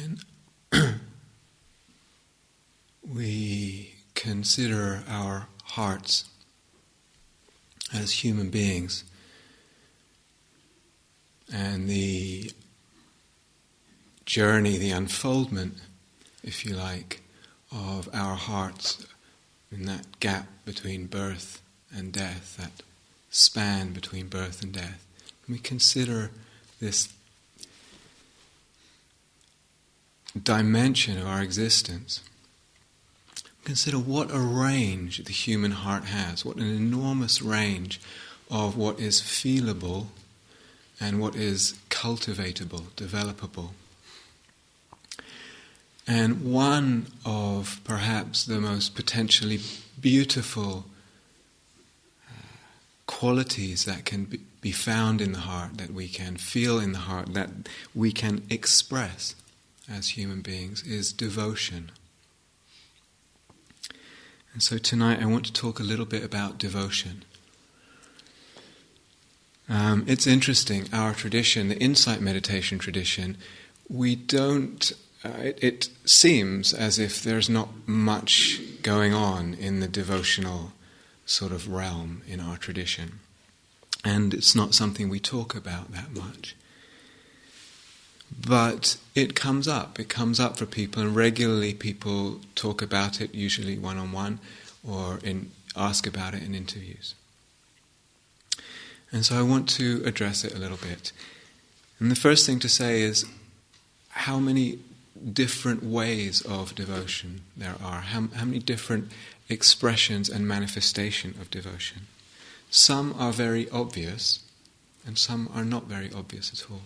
When we consider our hearts as human beings and the journey, the unfoldment, if you like, of our hearts in that gap between birth and death, that span between birth and death, we consider this dimension of our existence. Consider what a range the human heart has, what an enormous range of what is feelable and what is cultivatable, developable. And one of perhaps the most potentially beautiful qualities that can be found in the heart, that we can feel in the heart, that we can express as human beings, is devotion. And so tonight I want to talk a little bit about devotion. It's interesting, our tradition, the insight meditation tradition, we don't, it seems as if there's not much going on in the devotional sort of realm in our tradition. And it's not something we talk about that much. But it comes up for people, and regularly people talk about it, usually one-on-one, or ask about it in interviews. And so I want to address it a little bit. And the first thing to say is how many different ways of devotion there are, how many different expressions and manifestation of devotion. Some are very obvious, and some are not very obvious at all.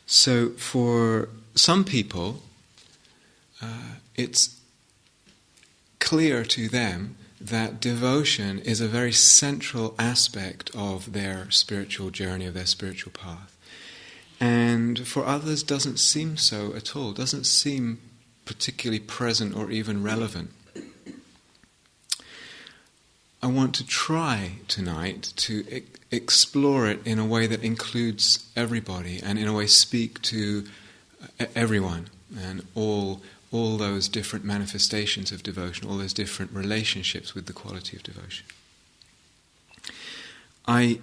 So for some people, it's clear to them that devotion is a very central aspect of their spiritual journey, of their spiritual path. And for others, doesn't seem so at all, doesn't seem particularly present or even relevant. I want to try tonight to explore it in a way that includes everybody, and in a way speak to everyone and all those different manifestations of devotion, all those different relationships with the quality of devotion. I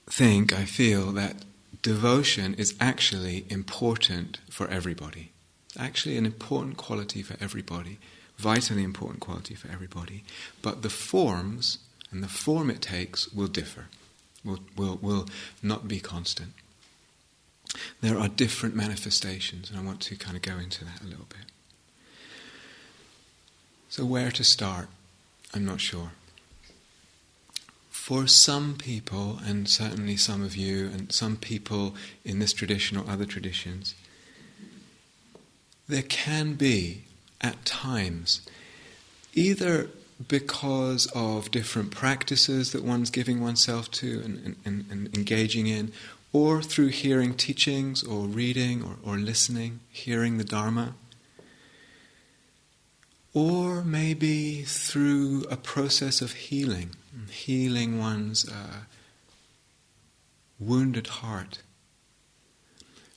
feel that devotion is actually important for everybody. It's actually an important quality for everybody. Vitally important quality for everybody, but the forms and the form it takes will differ, will not be constant. There are different manifestations, and I want to kind of go into that a little bit. So where to start? I'm not sure. For some people, and certainly some of you, and some people in this tradition or other traditions, there can be at times, either because of different practices that one's giving oneself to and engaging in, or through hearing teachings or reading or listening, hearing the Dharma, or maybe through a process of healing one's wounded heart,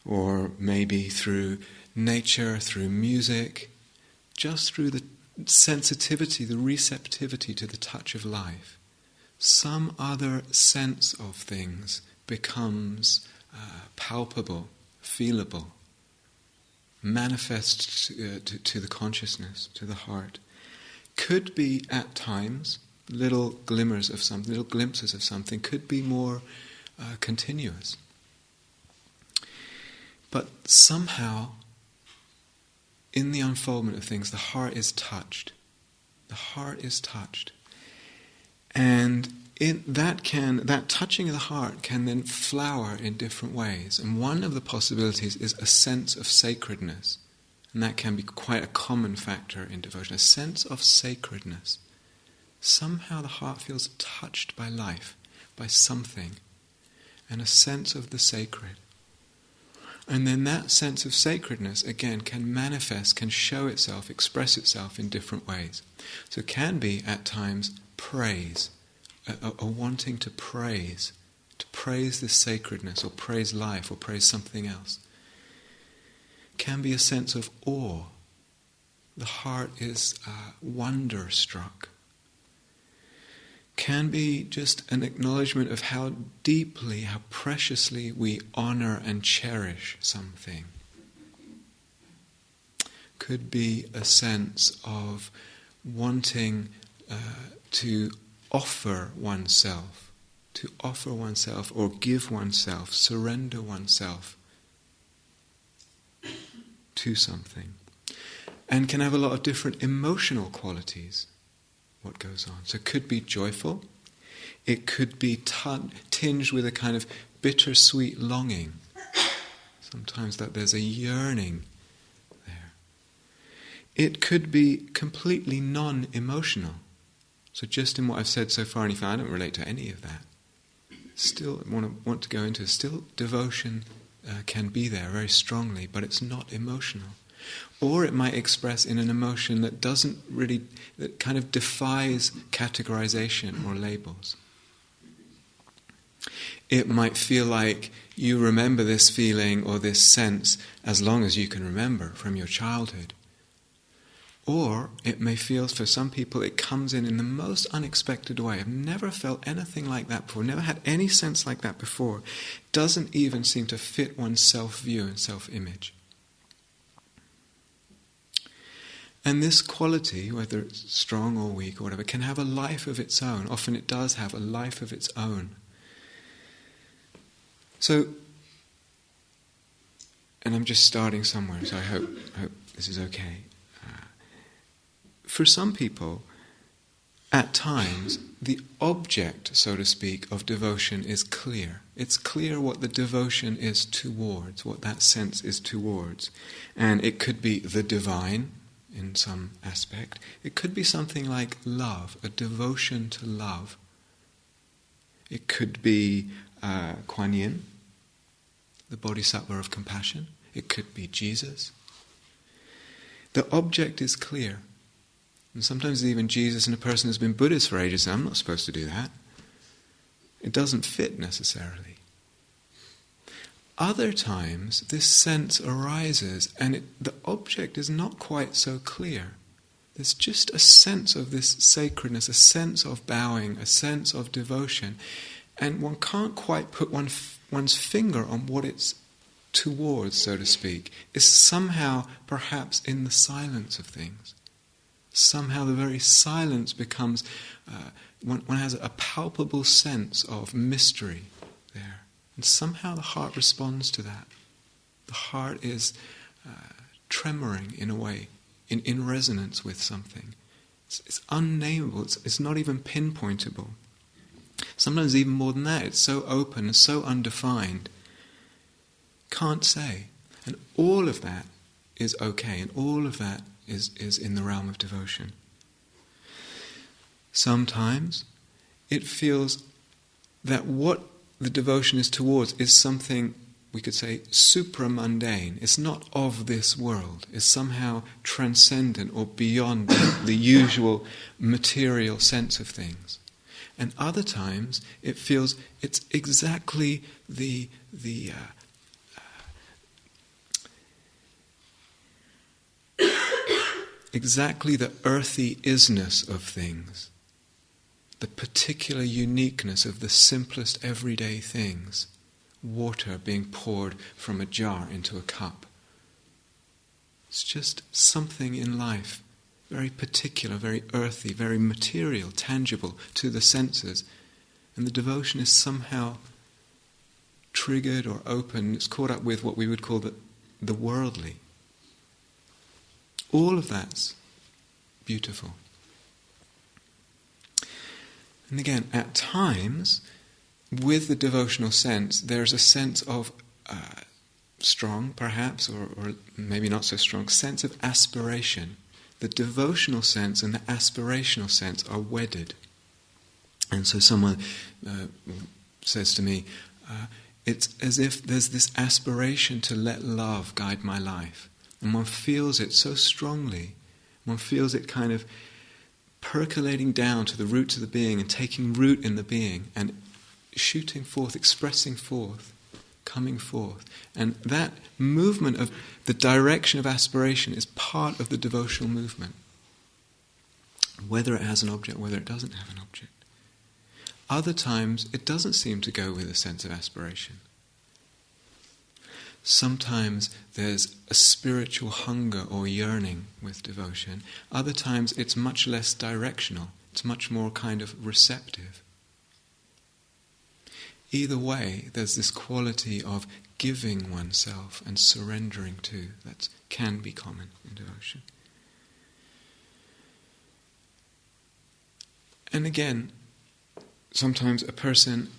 or maybe through nature, through music, just through the sensitivity, the receptivity to the touch of life. Some other sense of things becomes palpable, feelable, manifest to the consciousness, to the heart. Could be at times little glimmers of something, little glimpses of something, could be more continuous. But somehow, in the unfoldment of things, the heart is touched. The heart is touched. And that touching of the heart can then flower in different ways. And one of the possibilities is a sense of sacredness. And that can be quite a common factor in devotion, a sense of sacredness. Somehow the heart feels touched by life, by something, and a sense of the sacred. And then that sense of sacredness, again, can manifest, can show itself, express itself in different ways. So it can be, at times, praise, a wanting to praise the sacredness, or praise life, or praise something else. can be a sense of awe. The heart is wonder-struck. Can be just an acknowledgement of how deeply, how preciously we honor and cherish something. Could be a sense of wanting to offer oneself or give oneself, surrender oneself to something. And can have a lot of different emotional qualities, what goes on. So it could be joyful, it could be tinged with a kind of bittersweet longing. Sometimes that there's a yearning there. It could be completely non-emotional. So just in what I've said so far, and if I don't relate to any of that, still want to go into, still devotion can be there very strongly, but it's not emotional. Or it might express in an emotion that that kind of defies categorization or labels. It might feel like you remember this feeling or this sense as long as you can remember from your childhood. Or it may feel, for some people, it comes in the most unexpected way. I've never felt anything like that before, never had any sense like that before. Doesn't even seem to fit one's self-view and self-image. And this quality, whether it's strong or weak or whatever, can have a life of its own. Often it does have a life of its own. So, and I'm just starting somewhere, so I hope this is okay. For some people, at times, the object, so to speak, of devotion is clear. It's clear what the devotion is towards, what that sense is towards. And it could be the divine, in some aspect. It could be something like love, a devotion to love. It could be Kuan Yin, the bodhisattva of compassion. It could be Jesus. The object is clear. And sometimes even Jesus and a person who's been Buddhist for ages says, I'm not supposed to do that. It doesn't fit necessarily. Other times, this sense arises and the object is not quite so clear. There's just a sense of this sacredness, a sense of bowing, a sense of devotion, and one can't quite put one's finger on what it's towards, so to speak. It's somehow, perhaps, in the silence of things. Somehow the very silence becomes, one has a palpable sense of mystery there. And somehow the heart responds to that. The heart is tremoring in a way, in resonance with something. It's unnameable, it's not even pinpointable. Sometimes even more than that, it's so open and so undefined. Can't say. And all of that is okay, and all of that is in the realm of devotion. Sometimes it feels that what the devotion is towards is something, we could say, supramundane. It's not of this world. It's somehow transcendent or beyond the usual material sense of things. And other times it feels it's exactly exactly the earthy isness of things, the particular uniqueness of the simplest everyday things, water being poured from a jar into a cup. It's just something in life, very particular, very earthy, very material, tangible to the senses, and the devotion is somehow triggered or open. It's caught up with what we would call the worldly. All of that's beautiful. And again, at times, with the devotional sense, there's a sense of strong, perhaps, or maybe not so strong, sense of aspiration. The devotional sense and the aspirational sense are wedded. And so someone says to me, it's as if there's this aspiration to let love guide my life. And one feels it so strongly. One feels it kind of percolating down to the roots of the being and taking root in the being and shooting forth, expressing forth coming forth. And that movement of the direction of aspiration is part of the devotional movement. Whether it has an object, whether it doesn't have an object. Other times, it doesn't seem to go with a sense of aspiration. Sometimes there's a spiritual hunger or yearning with devotion. Other times it's much less directional. It's much more kind of receptive. Either way, there's this quality of giving oneself and surrendering to that can be common in devotion. And again, sometimes a person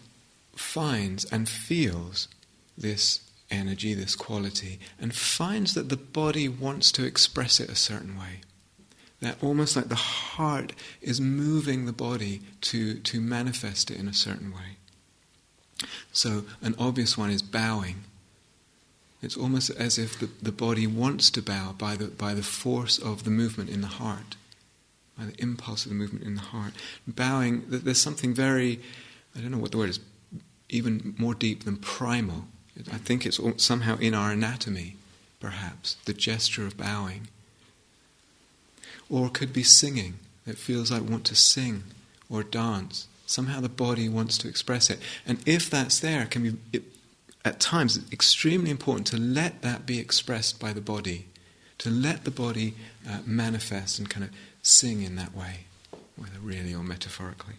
finds and feels this energy, this quality, and finds that the body wants to express it a certain way. That almost like the heart is moving the body to manifest it in a certain way. So an obvious one is bowing. It's almost as if the body wants to bow by the force of the movement in the heart, by the impulse of the movement in the heart. Bowing, there's something very, I don't know what the word is, even more deep than primal. I think it's somehow in our anatomy, perhaps, the gesture of bowing. Or it could be singing. It feels like we want to sing or dance. Somehow the body wants to express it. And if that's there, it can be, at times, extremely important to let that be expressed by the body, to let the body manifest and kind of sing in that way, whether really or metaphorically.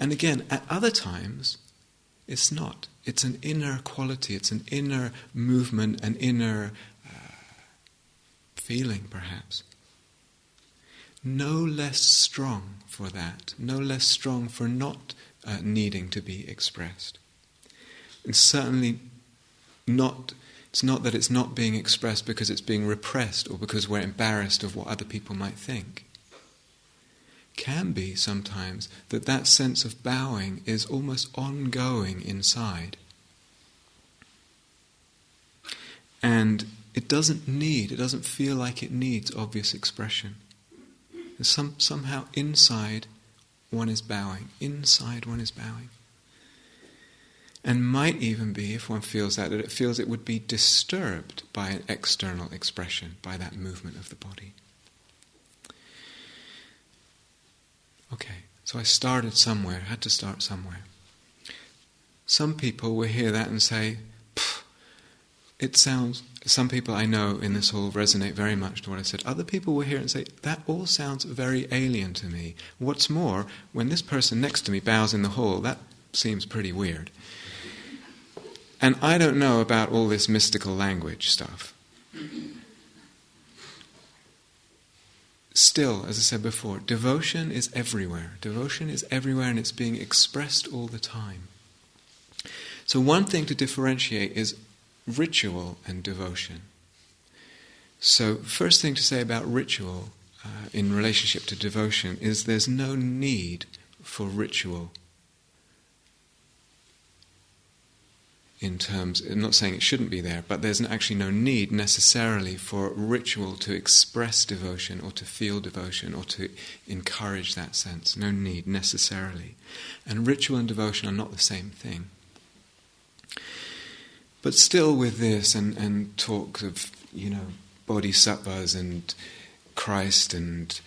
And again, at other times, it's not. It's an inner quality, it's an inner movement, an inner feeling, perhaps. No less strong for that, no less strong for not needing to be expressed. And certainly not, it's not that it's not being expressed because it's being repressed or because we're embarrassed of what other people might think. Can be sometimes that sense of bowing is almost ongoing inside. And it doesn't feel like it needs obvious expression. Somehow inside one is bowing. Inside one is bowing. And might even be, if one feels that it feels it would be disturbed by an external expression, by that movement of the body. Okay, so I started somewhere, had to start somewhere. Some people will hear that and say, it sounds, some people I know in this hall resonate very much to what I said. Other people will hear it and say, that all sounds very alien to me. What's more, when this person next to me bows in the hall, that seems pretty weird. And I don't know about all this mystical language stuff. Still, as I said before, devotion is everywhere. Devotion is everywhere and it's being expressed all the time. So one thing to differentiate is ritual and devotion. So first thing to say about ritual in relationship to devotion is there's no need for ritual in terms, I'm not saying it shouldn't be there, but there's actually no need necessarily for ritual to express devotion or to feel devotion or to encourage that sense. No need necessarily. And ritual and devotion are not the same thing. But still with this and talk of, bodhisattvas and Christ and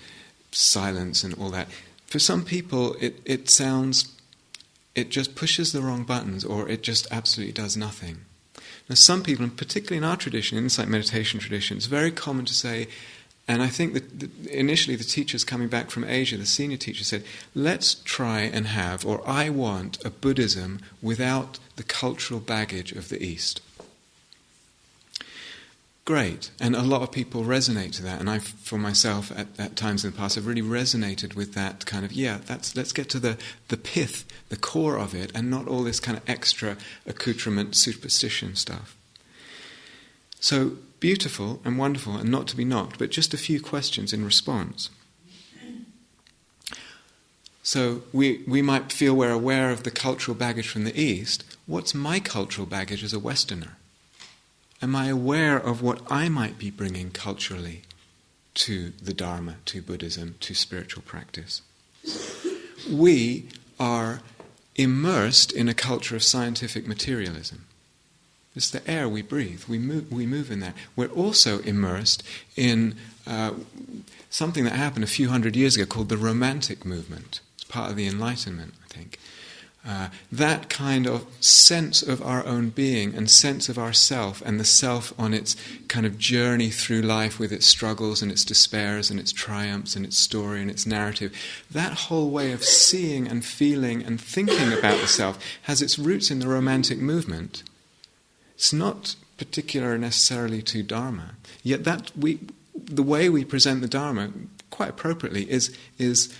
silence and all that, for some people it sounds, it just pushes the wrong buttons or it just absolutely does nothing. Now some people, and particularly in our tradition, insight meditation tradition, it's very common to say, and I think that initially the teachers coming back from Asia, the senior teacher said, let's try and have, or I want, a Buddhism without the cultural baggage of the East. Great, and a lot of people resonate to that, and I, for myself, at times in the past, have really resonated with that kind of, let's get to the pith, the core of it, and not all this kind of extra accoutrement, superstition stuff. So, beautiful and wonderful, and not to be knocked, but just a few questions in response. So, we might feel we're aware of the cultural baggage from the East. What's my cultural baggage as a Westerner? Am I aware of what I might be bringing culturally to the Dharma, to Buddhism, to spiritual practice? We are immersed in a culture of scientific materialism. It's the air we breathe. We move in there. We're also immersed in something that happened a few hundred years ago called the Romantic movement. It's part of the Enlightenment, I think. That kind of sense of our own being and sense of ourself and the self on its kind of journey through life with its struggles and its despairs and its triumphs and its story and its narrative, that whole way of seeing and feeling and thinking about the self has its roots in the Romantic movement. It's not particular necessarily to Dharma, yet the way we present the Dharma, quite appropriately, is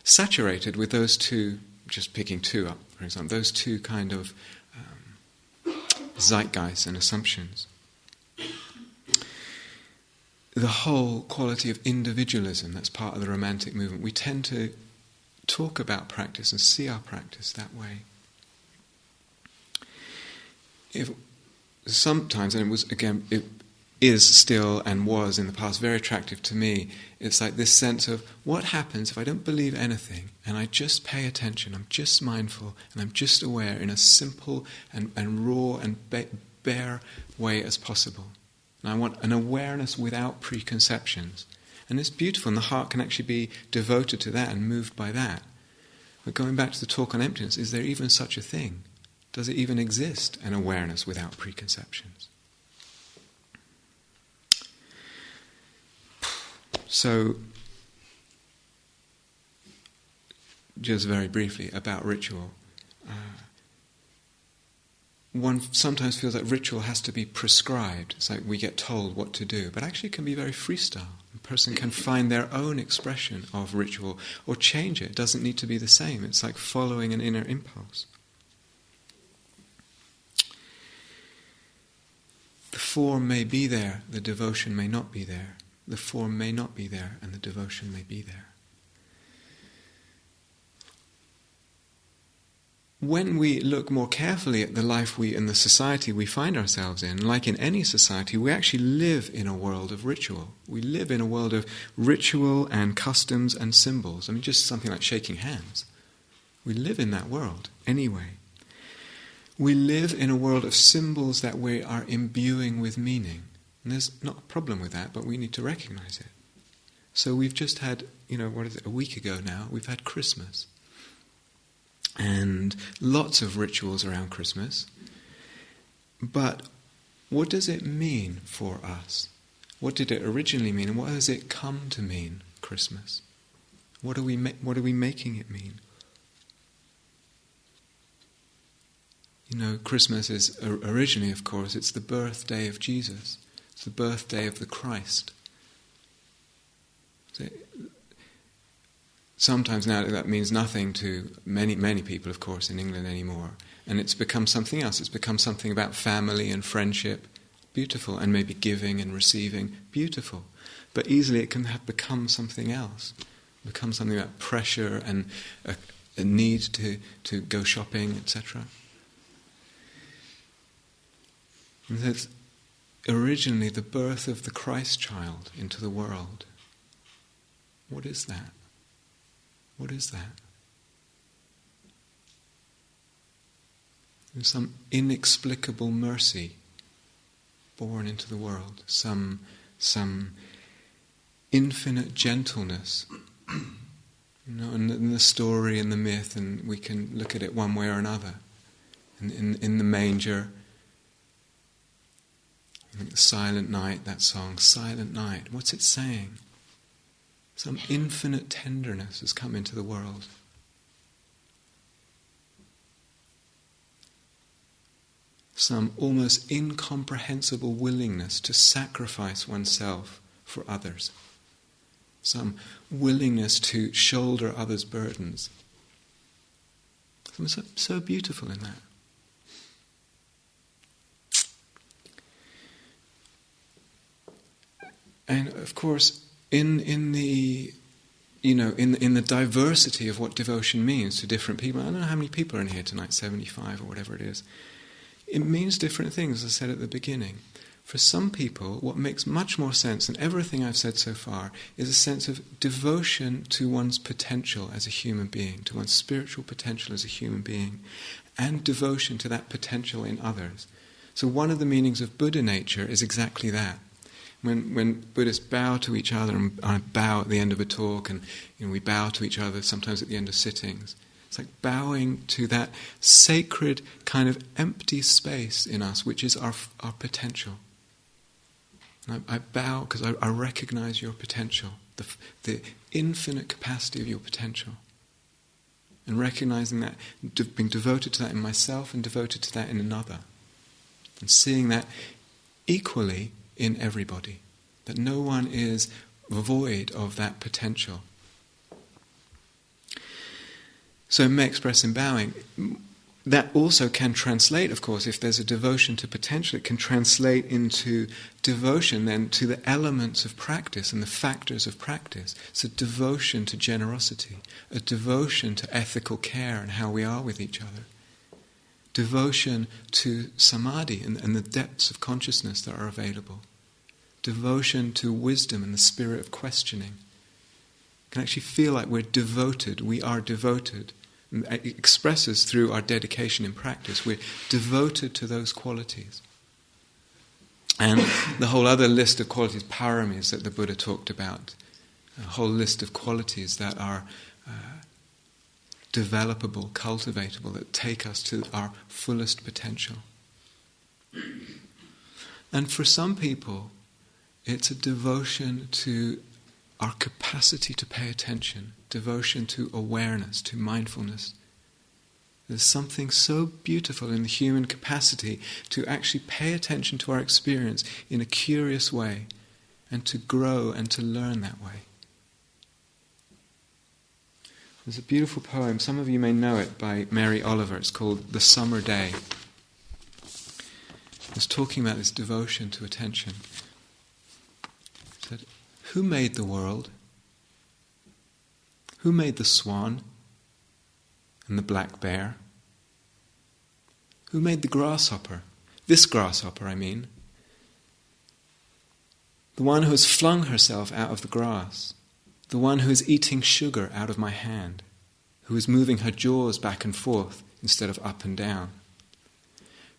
saturated with those two. Just picking two up, for example, those two kind of zeitgeists and assumptions. The whole quality of individualism that's part of the Romantic movement, we tend to talk about practice and see our practice that way. If sometimes, and it is still and was in the past very attractive to me, it's like this sense of what happens if I don't believe anything and I just pay attention, I'm just mindful and I'm just aware in a simple and raw and bare way as possible. And I want an awareness without preconceptions. And it's beautiful, and the heart can actually be devoted to that and moved by that. But going back to the talk on emptiness, is there even such a thing? Does it even exist, an awareness without preconceptions? So, just very briefly about ritual. One sometimes feels that ritual has to be prescribed. It's like we get told what to do, but actually it can be very freestyle. A person can find their own expression of ritual or change it. It doesn't need to be the same. It's like following an inner impulse. The form may be there, the devotion may not be there. The form may not be there, and the devotion may be there. When we look more carefully at the life and the society we find ourselves in, like in any society, we actually live in a world of ritual. We live in a world of ritual and customs and symbols. I mean, just something like shaking hands. We live in that world anyway. We live in a world of symbols that we are imbuing with meaning. And there's not a problem with that, but we need to recognize it. So we've just had, a week ago now, we've had Christmas. And lots of rituals around Christmas. But what does it mean for us? What did it originally mean, and what has it come to mean, Christmas? What are we making it mean? Christmas is originally, of course, it's the birthday of Jesus. It's the birthday of the Christ. Sometimes now that means nothing to many people, of course, in England anymore. And it's become something else. It's become something about family and friendship. Beautiful. And maybe giving and receiving. Beautiful. But easily it can have become something else. Become something about pressure and a need to go shopping, etc. And that's originally the birth of the Christ child into the world. What is that? What is that? There's some inexplicable mercy born into the world, some infinite gentleness. In the story and the myth, and we can look at it one way or another. In the manger, the Silent Night, that song, Silent Night, what's it saying? Some infinite tenderness has come into the world. Some almost incomprehensible willingness to sacrifice oneself for others. Some willingness to shoulder others' burdens. Something so beautiful in that. And of course, in the diversity of what devotion means to different people, I don't know how many people are in here tonight, 75 or whatever it is. It means different things, as I said at the beginning. For some people, what makes much more sense than everything I've said so far is a sense of devotion to one's potential as a human being, to one's spiritual potential as a human being, and devotion to that potential in others. So one of the meanings of Buddha nature is exactly that. When Buddhists bow to each other, and I bow at the end of a talk, and we bow to each other sometimes at the end of sittings, it's like bowing to that sacred kind of empty space in us, which is our potential. And I bow because I recognize your potential, the infinite capacity of your potential. And recognizing that, being devoted to that in myself and devoted to that in another. And seeing that equally in everybody. That no one is void of that potential. So it may express in bowing. That also can translate, of course, if there's a devotion to potential, it can translate into devotion then to the elements of practice and the factors of practice. So devotion to generosity, a devotion to ethical care and how we are with each other. Devotion to samadhi and the depths of consciousness that are available. Devotion to wisdom and the spirit of questioning. You can actually feel like we're devoted, we are devoted. It expresses through our dedication in practice. We're devoted to those qualities. And the whole other list of qualities, paramis, that the Buddha talked about, a whole list of qualities that are developable, cultivatable, that take us to our fullest potential. And for some people, it's a devotion to our capacity to pay attention, devotion to awareness, to mindfulness. There's something so beautiful in the human capacity to actually pay attention to our experience in a curious way and to grow and to learn that way. There's a beautiful poem, some of you may know it, by Mary Oliver. It's called The Summer Day. It's talking about this devotion to attention. It said, "Who made the world? Who made the swan and the black bear? Who made the grasshopper? This grasshopper, I mean. The one who has flung herself out of the grass. The one who is eating sugar out of my hand. Who is moving her jaws back and forth instead of up and down.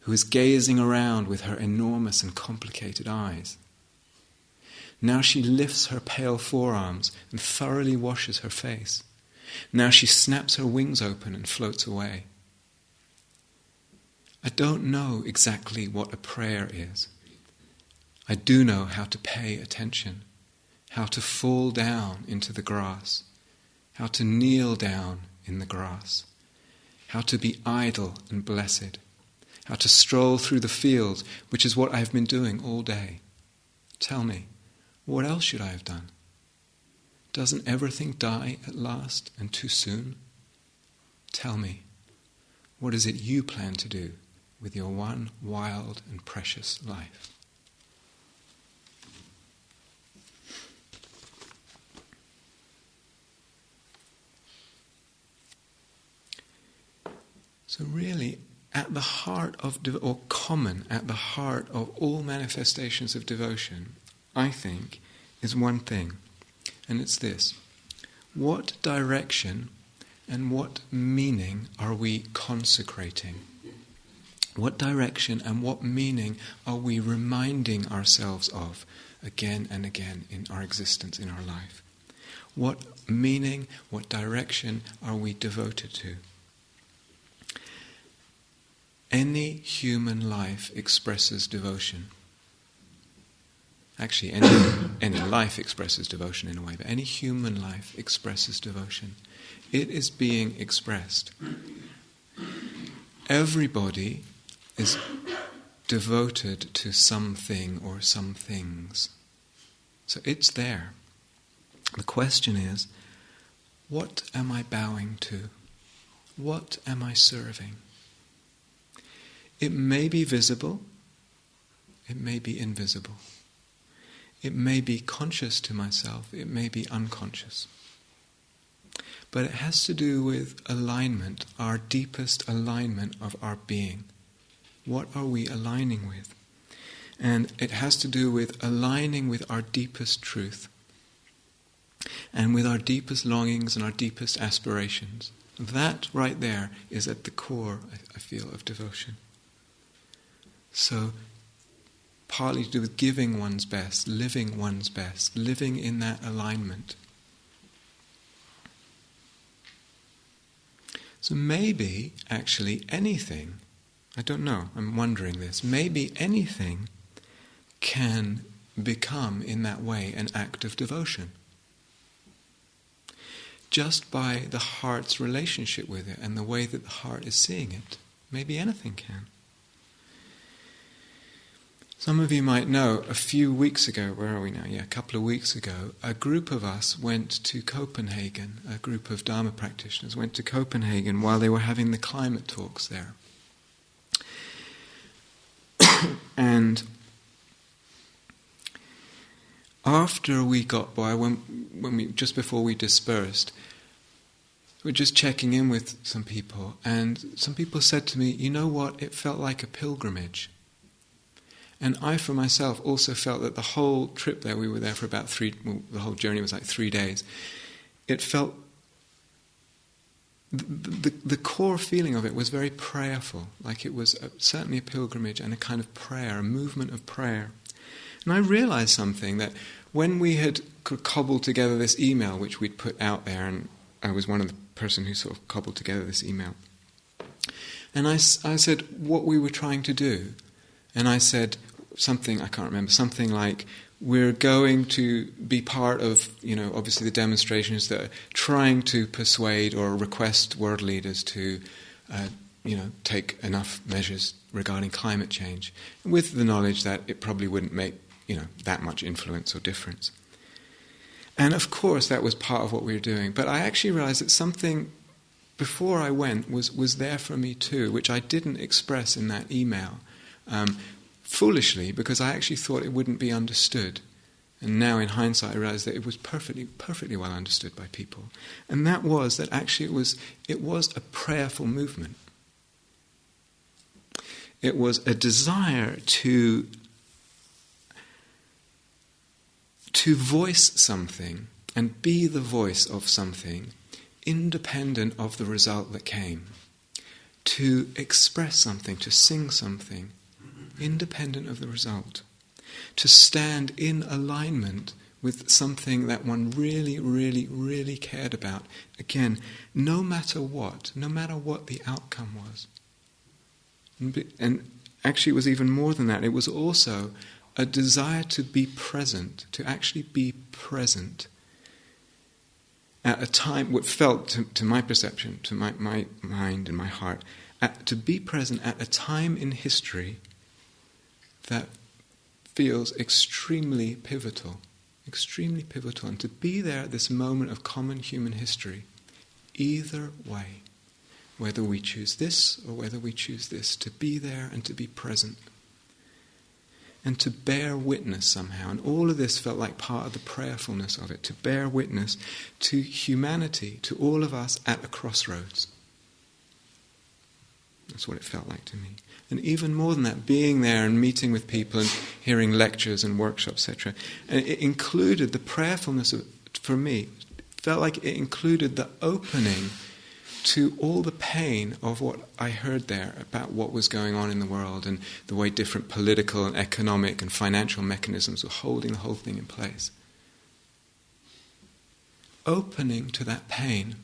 Who is gazing around with her enormous and complicated eyes. Now she lifts her pale forearms and thoroughly washes her face. Now she snaps her wings open and floats away. I don't know exactly what a prayer is. I do know how to pay attention, how to fall down into the grass, how to kneel down in the grass, how to be idle and blessed, how to stroll through the fields, which is what I have been doing all day. Tell me, what else should I have done? Doesn't everything die at last and too soon? Tell me, what is it you plan to do with your one wild and precious life? So really, at the heart of, or common at the heart of all manifestations of devotion, I think, is one thing, and it's this. What direction and what meaning are we consecrating? What direction and what meaning are we reminding ourselves of again and again in our existence, in our life? What meaning, what direction are we devoted to? Any human life expresses devotion. Actually, any life expresses devotion in a way, but any human life expresses devotion. It is being expressed. Everybody is devoted to something or some things. So it's there. The question is, what am I bowing to? What am I serving? It may be visible, it may be invisible. It may be conscious to myself, it may be unconscious. But it has to do with alignment, our deepest alignment of our being. What are we aligning with? And it has to do with aligning with our deepest truth and with our deepest longings and our deepest aspirations. That right there is at the core, I feel, of devotion. So partly to do with giving one's best, living in that alignment. So maybe, actually, anything, I don't know, I'm wondering this, maybe anything can become, in that way, an act of devotion. Just by the heart's relationship with it and the way that the heart is seeing it. Maybe anything can. Some of you might know, a few weeks ago, where are we now? Yeah, a couple of weeks ago, a group of us went to Copenhagen, a group of Dharma practitioners went to Copenhagen while they were having the climate talks there. And after we got by, just before we dispersed, we're just checking in with some people, and some people said to me, you know what, it felt like a pilgrimage. And I, for myself, also felt that the whole trip there, we were there for about the whole journey was like 3 days. It felt, the core feeling of it was very prayerful, like it was certainly a pilgrimage and a kind of prayer, a movement of prayer. And I realized something, that when we had cobbled together this email, which we'd put out there, and I was one of the person who sort of cobbled together this email, and I said what we were trying to do, and I said something, I can't remember, something like, we're going to be part of, obviously the demonstrations that are trying to persuade or request world leaders to, take enough measures regarding climate change, with the knowledge that it probably wouldn't make, that much influence or difference. And of course that was part of what we were doing, but I actually realized that something before I went was there for me too, which I didn't express in that email. Foolishly, because I actually thought it wouldn't be understood. And now in hindsight I realize that it was perfectly well understood by people. And that was that actually it was a prayerful movement. It was a desire to voice something and be the voice of something independent of the result that came. To express something, to sing something, independent of the result, to stand in alignment with something that one really, really, really cared about. Again, no matter what the outcome was. And actually it was even more than that. It was also a desire to be present, to actually be present at a time, what felt to my perception, to my mind and my heart, to be present at a time in history that feels extremely pivotal, and to be there at this moment of common human history, either way, whether we choose this or whether we choose this, to be there and to be present, and to bear witness somehow. And all of this felt like part of the prayerfulness of it, to bear witness to humanity, to all of us at a crossroads. That's what it felt like to me. And even more than that, being there and meeting with people and hearing lectures and workshops, etc. And it included the prayerfulness of, for me, felt like it included the opening to all the pain of what I heard there about what was going on in the world and the way different political and economic and financial mechanisms were holding the whole thing in place. Opening to that pain,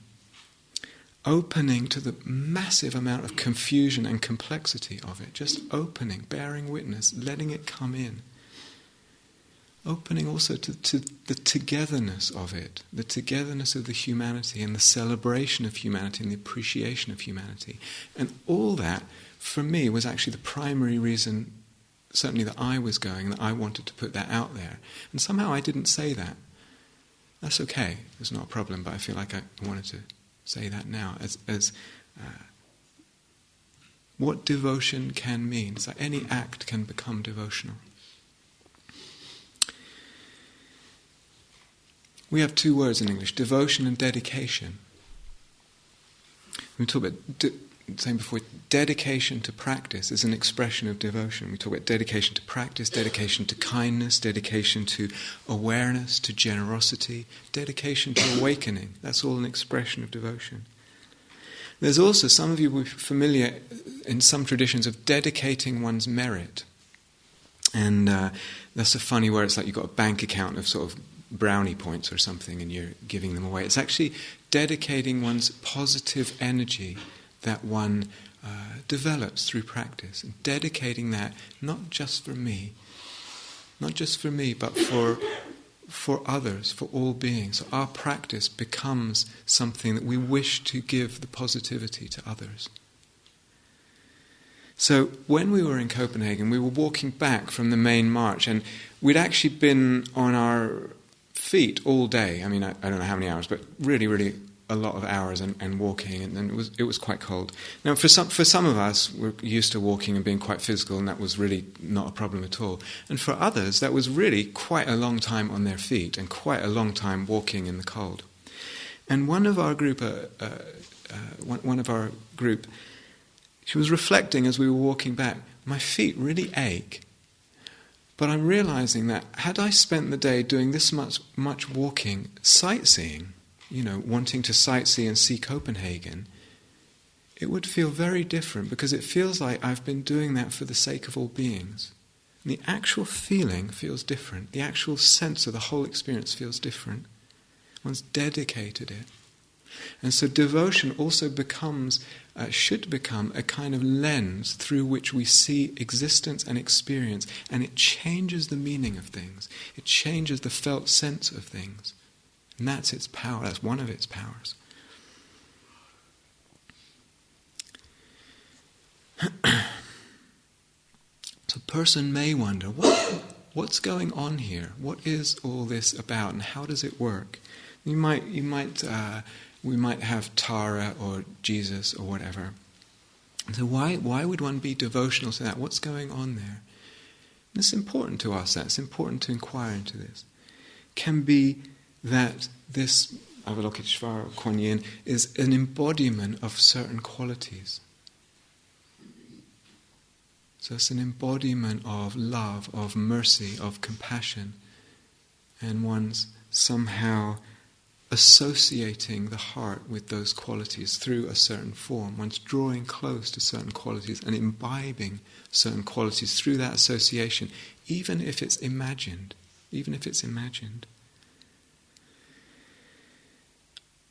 opening to the massive amount of confusion and complexity of it, just opening, bearing witness, letting it come in. Opening also to the togetherness of it, the togetherness of the humanity and the celebration of humanity and the appreciation of humanity. And all that, for me, was actually the primary reason, certainly that I was going, that I wanted to put that out there. And somehow I didn't say that. That's okay, there's not a problem, but I feel like I wanted to say that now as what devotion can mean. It's like any act can become devotional. We have two words in English, devotion and dedication. We talk about, saying before, dedication to practice is an expression of devotion. We talk about dedication to practice, dedication to kindness, dedication to awareness, to generosity, dedication to awakening. That's all an expression of devotion. There's also, some of you will be familiar in some traditions of dedicating one's merit. And that's a funny word. It's like you've got a bank account of sort of brownie points or something and you're giving them away. It's actually dedicating one's positive energy that one develops through practice. And dedicating that not just for me, but for others, for all beings. So our practice becomes something that we wish to give the positivity to others. So when we were in Copenhagen, we were walking back from the main march, and we'd actually been on our feet all day. I mean, I don't know how many hours, but really, really a lot of hours and walking, and then it was quite cold. Now, for some of us, we're used to walking and being quite physical, and that was really not a problem at all. And for others, that was really quite a long time on their feet and quite a long time walking in the cold. And one of our group, she was reflecting as we were walking back, my feet really ache. But I'm realizing that had I spent the day doing this much walking, sightseeing, wanting to sightsee and see Copenhagen, it would feel very different, because it feels like I've been doing that for the sake of all beings. And the actual feeling feels different. The actual sense of the whole experience feels different. One's dedicated it. And so devotion also should become a kind of lens through which we see existence and experience, and it changes the meaning of things. It changes the felt sense of things. And that's its power, that's one of its powers. So a person may wonder, what's going on here? What is all this about, and how does it work? We might have Tara or Jesus or whatever. So why would one be devotional to that? What's going on there? And it's important to us. It's important to inquire into this. Can be that this Avalokiteshvara or Kuan Yin is an embodiment of certain qualities. So it's an embodiment of love, of mercy, of compassion, and one's somehow associating the heart with those qualities through a certain form. One's drawing close to certain qualities and imbibing certain qualities through that association, even if it's imagined.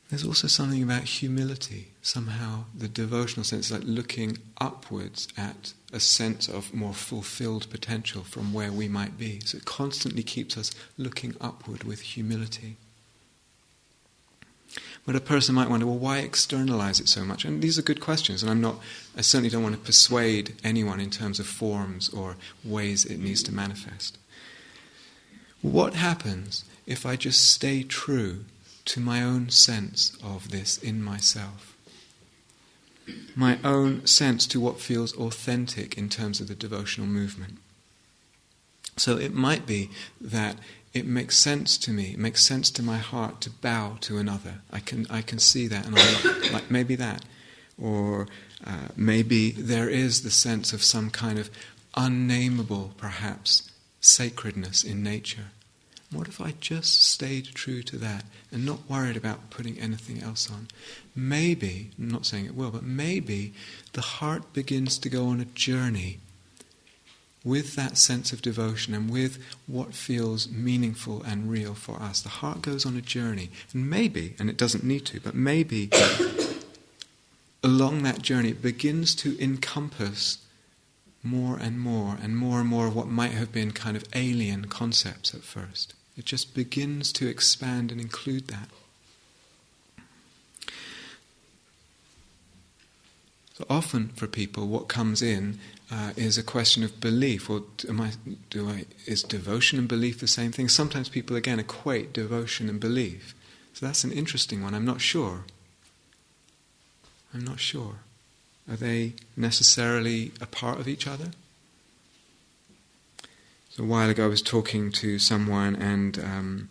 There's also something about humility. Somehow the devotional sense is like looking upwards at a sense of more fulfilled potential from where we might be. So it constantly keeps us looking upward with humility. But a person might wonder, well, why externalize it so much? And these are good questions, and I certainly don't want to persuade anyone in terms of forms or ways it needs to manifest. What happens if I just stay true to my own sense of this in myself? My own sense to what feels authentic in terms of the devotional movement. So it might be that it makes sense to me, it makes sense to my heart to bow to another. I can see that, and I'm like maybe that. Or maybe there is the sense of some kind of unnameable, perhaps, sacredness in nature. What if I just stayed true to that and not worried about putting anything else on? Maybe, I'm not saying it will, but maybe the heart begins to go on a journey with that sense of devotion and with what feels meaningful and real for us. The heart goes on a journey, and maybe, and it doesn't need to, but maybe along that journey it begins to encompass more and more and more and more of what might have been kind of alien concepts at first. It just begins to expand and include that. So often for people, what comes in is a question of belief. Or is devotion and belief the same thing? Sometimes people again equate devotion and belief. So that's an interesting one. I'm not sure. Are they necessarily a part of each other? So a while ago I was talking to someone, and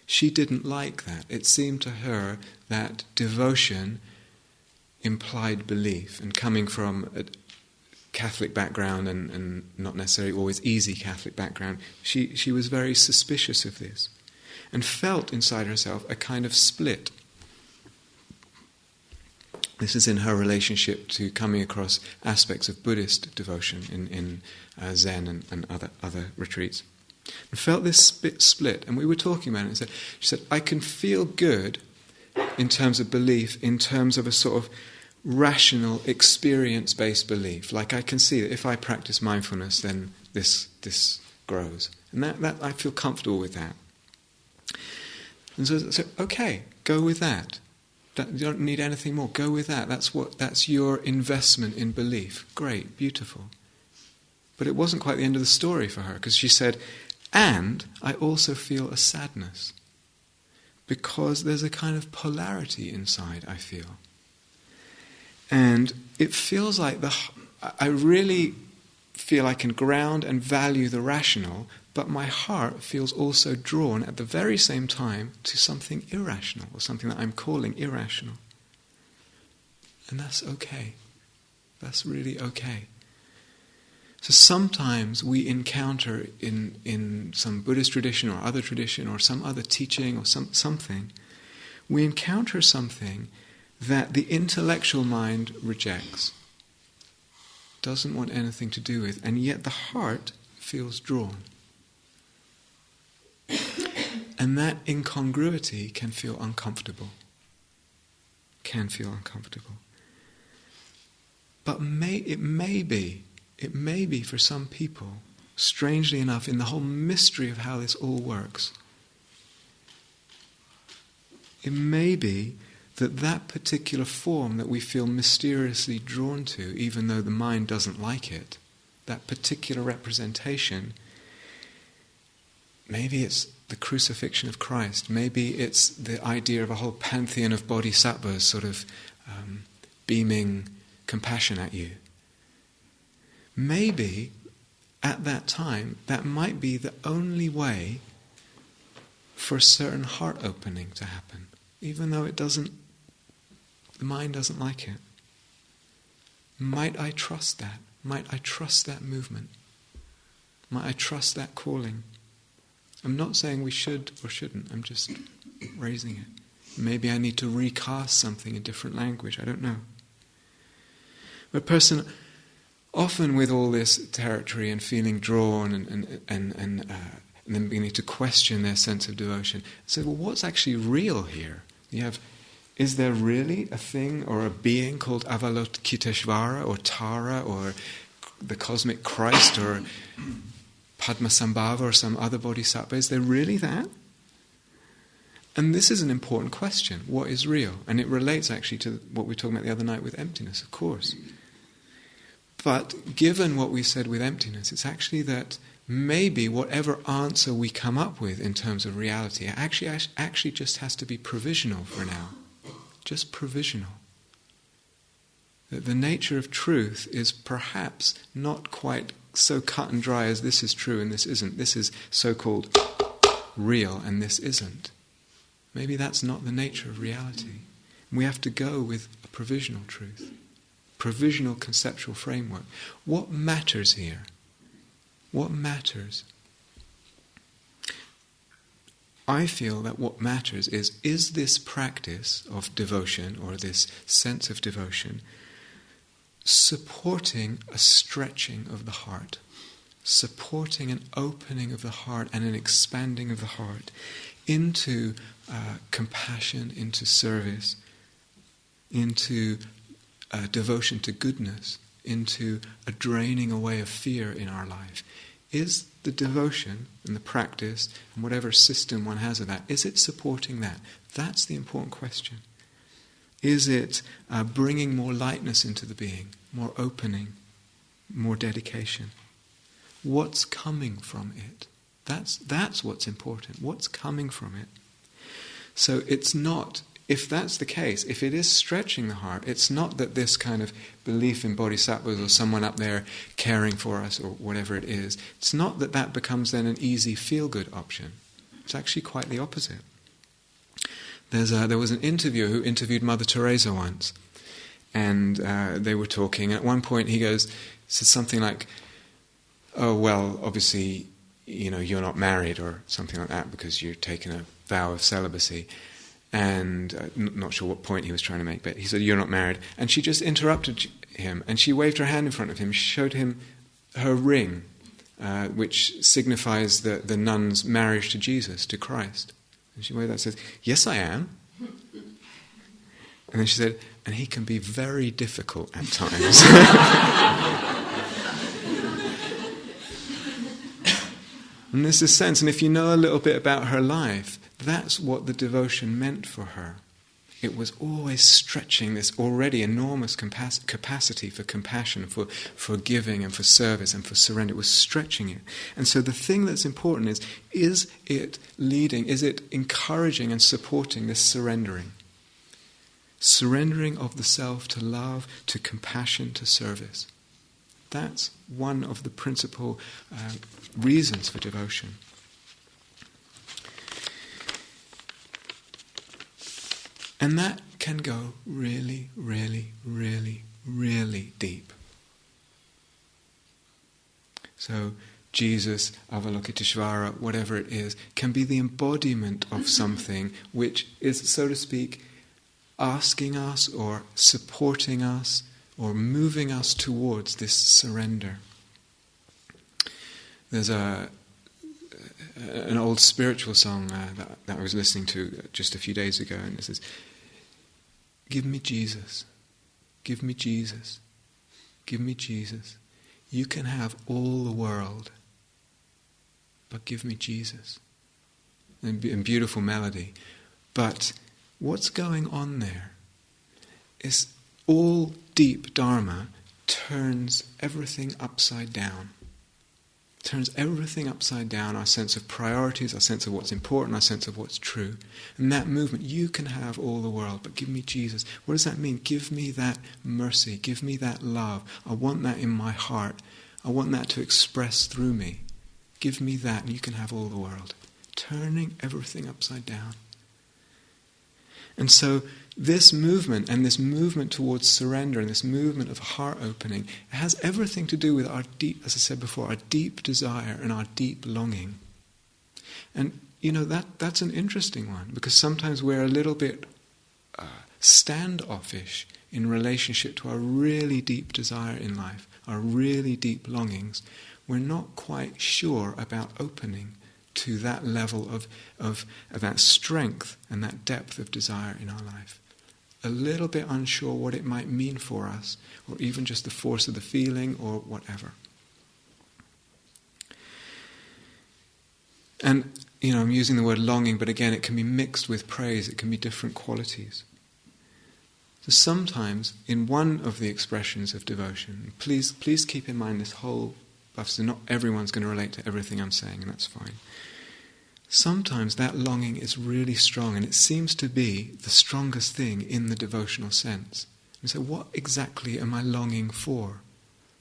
she didn't like that. It seemed to her that devotion implied belief, and coming from a Catholic background and not necessarily always easy Catholic background, she was very suspicious of this and felt inside herself a kind of split. This is in her relationship to coming across aspects of Buddhist devotion in Zen and other retreats. And felt this split, and we were talking about it, and she said, I can feel good in terms of belief, in terms of a sort of rational, experience-based belief. Like I can see that if I practice mindfulness, then this grows. And that I feel comfortable with that. And so okay, go with that. You don't need anything more. Go with that. That's your investment in belief. Great, beautiful. But it wasn't quite the end of the story for her, because she said, and I also feel a sadness, because there's a kind of polarity inside, I feel. And it feels like I really feel I can ground and value the rational, but my heart feels also drawn at the very same time to something irrational, or something that I'm calling irrational. And that's okay. That's really okay. So sometimes we encounter in some Buddhist tradition or other tradition or some other teaching or something, we encounter something that the intellectual mind rejects, doesn't want anything to do with, and yet the heart feels drawn. And that incongruity can feel uncomfortable. But it may be for some people, strangely enough, in the whole mystery of how this all works, it may be that particular form that we feel mysteriously drawn to, even though the mind doesn't like it, that particular representation, maybe it's the crucifixion of Christ, maybe it's the idea of a whole pantheon of bodhisattvas sort of beaming compassion at you. Maybe at that time that might be the only way for a certain heart opening to happen, even though the mind doesn't like it. Might I trust that? Might I trust that movement? Might I trust that calling? I'm not saying we should or shouldn't, I'm just raising it. Maybe I need to recast something in different language, I don't know. But a person, often with all this territory and feeling drawn and then beginning to question their sense of devotion, say, well, what's actually real here? Is there really a thing or a being called Avalokiteshvara or Tara or the cosmic Christ or Padmasambhava or some other bodhisattva? Is there really that? And this is an important question. What is real? And it relates actually to what we were talking about the other night with emptiness, of course. But given what we said with emptiness, it's actually that maybe whatever answer we come up with in terms of reality actually just has to be provisional for now. Just provisional. That the nature of truth is perhaps not quite so cut and dry as this is true and this isn't. This is so-called real and this isn't. Maybe that's not the nature of reality. We have to go with a provisional truth, provisional conceptual framework. What matters here? What matters? I feel that what matters is this practice of devotion or this sense of devotion supporting a stretching of the heart, supporting an opening of the heart and an expanding of the heart into compassion, into service, into devotion to goodness, into a draining away of fear in our life. Is the devotion and the practice and whatever system one has of that, is it supporting that? That's the important question. Is it bringing more lightness into the being, more opening, more dedication? What's coming from it? That's what's important. What's coming from it? So it's not, if that's the case, if it is stretching the heart, it's not that this kind of belief in bodhisattvas or someone up there caring for us or whatever it is, it's not that becomes then an easy feel-good option. It's actually quite the opposite. There was an interviewer who interviewed Mother Teresa once, and they were talking. At one point he says something like, "Oh well, obviously, you're not married or something like that because you're taking a vow of celibacy." and not sure what point he was trying to make, but he said, "You're not married." And she just interrupted him, and she waved her hand in front of him. She showed him her ring, which signifies the nun's marriage to Jesus, to Christ. And she waved that and says, "Yes, I am." And then she said, "And he can be very difficult at times." And there's this sense, and if you know a little bit about her life, that's what the devotion meant for her. It was always stretching this already enormous capacity for compassion, for giving and for service and for surrender. It was stretching it. And so the thing that's important is it leading, is it encouraging and supporting this surrendering? Surrendering of the self to love, to compassion, to service. That's one of the principal reasons for devotion. And that can go really, really, really, really deep. So Jesus, Avalokiteshvara, whatever it is, can be the embodiment of something which is, so to speak, asking us or supporting us or moving us towards this surrender. There's an old spiritual song that I was listening to just a few days ago, and it says, "Give me Jesus, give me Jesus, give me Jesus. You can have all the world, but give me Jesus." And beautiful melody. But what's going on there is all deep Dharma turns everything upside down. Turns everything upside down, our sense of priorities, our sense of what's important, our sense of what's true. And that movement, you can have all the world, but give me Jesus. What does that mean? Give me that mercy, give me that love. I want that in my heart. I want that to express through me. Give me that and you can have all the world. Turning everything upside down. And so this movement and this movement towards surrender and this movement of heart opening, it has everything to do with our deep, as I said before, our deep desire and our deep longing. And that's an interesting one, because sometimes we're a little bit standoffish in relationship to our really deep desire in life, our really deep longings. We're not quite sure about opening to that level of that strength and that depth of desire in our life. A little bit unsure what it might mean for us, or even just the force of the feeling, or whatever. And, I'm using the word longing, but again, it can be mixed with praise, it can be different qualities. So sometimes, in one of the expressions of devotion, please keep in mind this whole buff, so not everyone's going to relate to everything I'm saying, and that's fine. Sometimes that longing is really strong, and it seems to be the strongest thing in the devotional sense. And so what exactly am I longing for?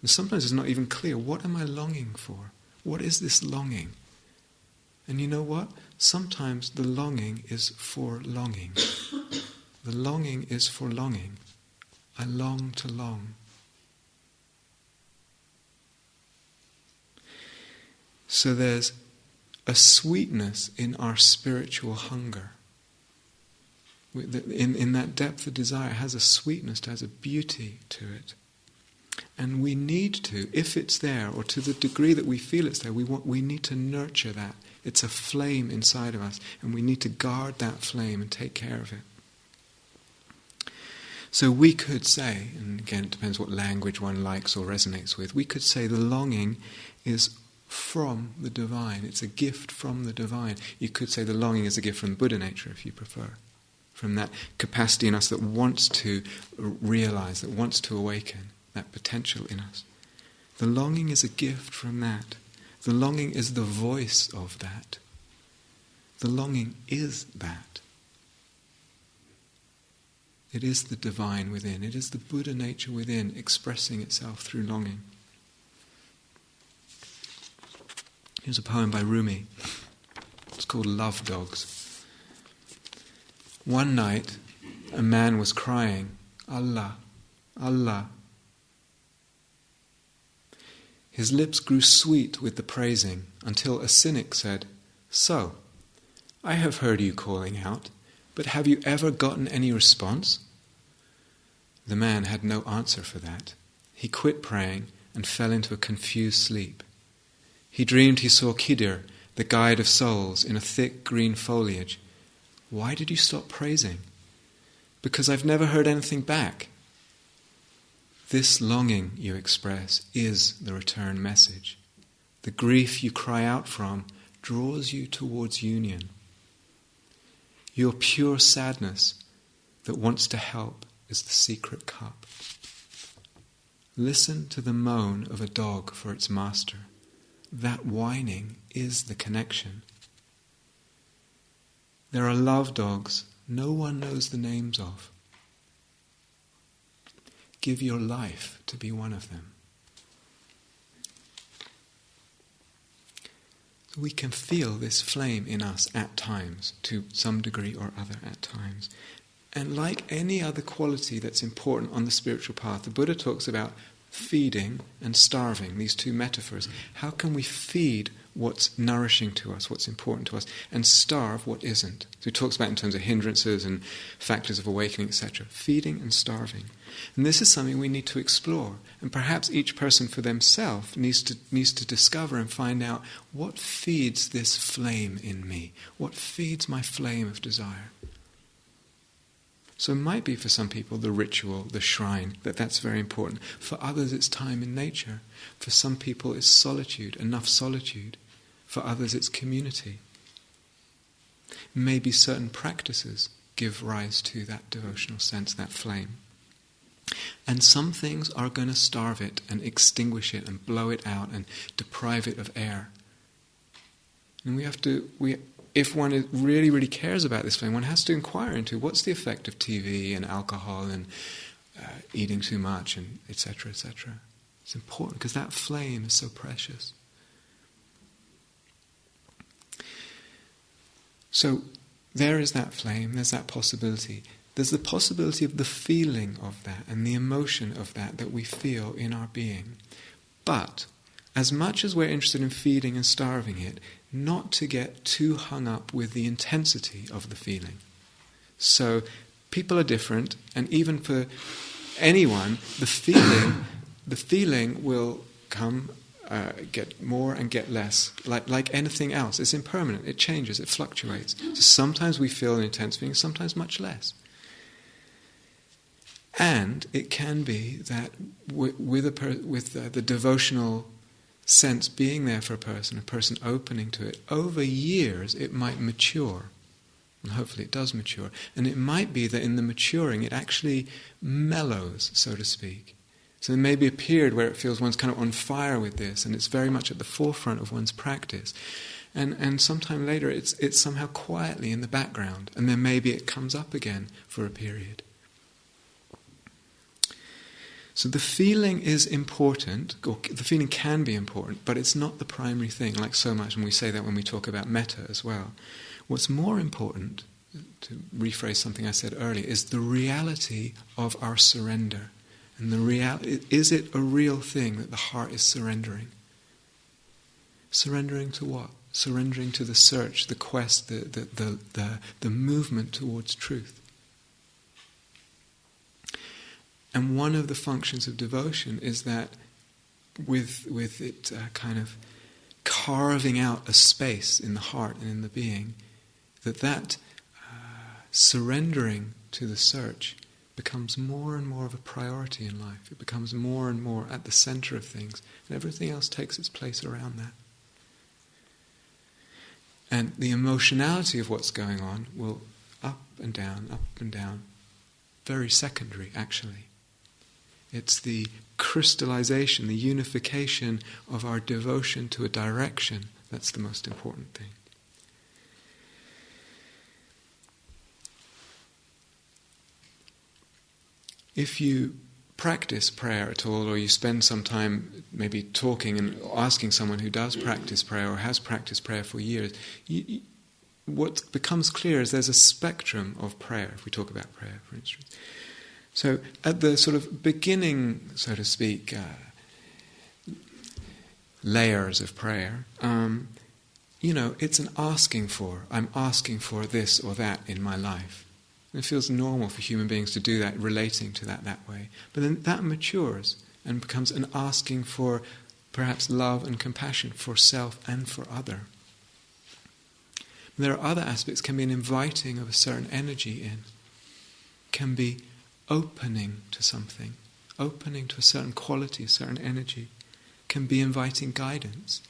And sometimes it's not even clear, what am I longing for? What is this longing? And you know what? Sometimes the longing is for longing. The longing is for longing. I long to long. So there's a sweetness in our spiritual hunger. In that depth of desire, it has a sweetness, it has a beauty to it. And we need to, if it's there, or to the degree that we feel it's there, we need to nurture that. It's a flame inside of us, and we need to guard that flame and take care of it. So we could say, and again it depends what language one likes or resonates with, we could say the longing is from the divine. It's a gift from the divine. You could say the longing is a gift from Buddha nature, if you prefer. From that capacity in us that wants to realize, that wants to awaken, that potential in us. The longing is a gift from that. The longing is the voice of that. The longing is that. It is the divine within. It is the Buddha nature within expressing itself through longing. Here's a poem by Rumi. It's called Love Dogs. One night, a man was crying, Allah, Allah. His lips grew sweet with the praising, until a cynic said, So, I have heard you calling out, But have you ever gotten any response? The man had no answer for that. He quit praying and fell into a confused sleep. He dreamed he saw Kidir, the guide of souls, in a thick green foliage. Why did you stop praising? Because I've never heard anything back. This longing you express is the return message. The grief you cry out from draws you towards union. Your pure sadness that wants to help is the secret cup. Listen to the moan of a dog for its master. That whining is the connection. There are love dogs no one knows the names of. Give your life to be one of them. We can feel this flame in us at times, to some degree or other at times. And like any other quality that's important on the spiritual path, the Buddha talks about feeding and starving, these two metaphors. How can we feed what's nourishing to us, what's important to us, and starve what isn't? So he talks about in terms of hindrances and factors of awakening, etc. Feeding and starving. And this is something we need to explore. And perhaps each person for themselves needs to discover and find out what feeds this flame in me, what feeds my flame of desire. So it might be for some people the ritual, the shrine, that's very important. For others it's time in nature. For some people it's solitude, enough solitude. For others it's community. Maybe certain practices give rise to that devotional sense, that flame. And some things are going to starve it and extinguish it and blow it out and deprive it of air. And if one really, really cares about this flame, one has to inquire into what's the effect of TV and alcohol and eating too much and etc., etc. It's important because that flame is so precious. So there is that flame, there's that possibility. There's the possibility of the feeling of that and the emotion of that we feel in our being. But as much as we're interested in feeding and starving it, not to get too hung up with the intensity of the feeling. So people are different, and even for anyone, the feeling will come, get more and get less. Like anything else, it's impermanent, it changes, it fluctuates. So sometimes we feel an intense feeling, sometimes much less. And it can be that with the devotional sense being there for a person opening to it, over years it might mature. And hopefully it does mature. And it might be that in the maturing it actually mellows, so to speak. So there may be a period where it feels one's kind of on fire with this, and it's very much at the forefront of one's practice. And sometime later it's somehow quietly in the background, and then maybe it comes up again for a period. So the feeling is important, or the feeling can be important, but it's not the primary thing, like so much, and we say that when we talk about metta as well. What's more important, to rephrase something I said earlier, is the reality of our surrender. And is it a real thing that the heart is surrendering? Surrendering to what? Surrendering to the search, the quest, the movement towards truth. And one of the functions of devotion is that with it kind of carving out a space in the heart and in the being, that surrendering to the search becomes more and more of a priority in life. It becomes more and more at the center of things, and everything else takes its place around that. And the emotionality of what's going on will up and down, very secondary actually. It's the crystallization, the unification of our devotion to a direction that's the most important thing. If you practice prayer at all, or you spend some time maybe talking and asking someone who does practice prayer or has practiced prayer for years, what becomes clear is there's a spectrum of prayer, if we talk about prayer, for instance. So at the sort of beginning, so to speak, layers of prayer, it's an asking for. I'm asking for this or that in my life. And it feels normal for human beings to do that, relating to that way. But then that matures and becomes an asking for perhaps love and compassion for self and for other. There are other aspects, can be an inviting of a certain energy in, can be opening to something, opening to a certain quality, a certain energy, can be inviting guidance.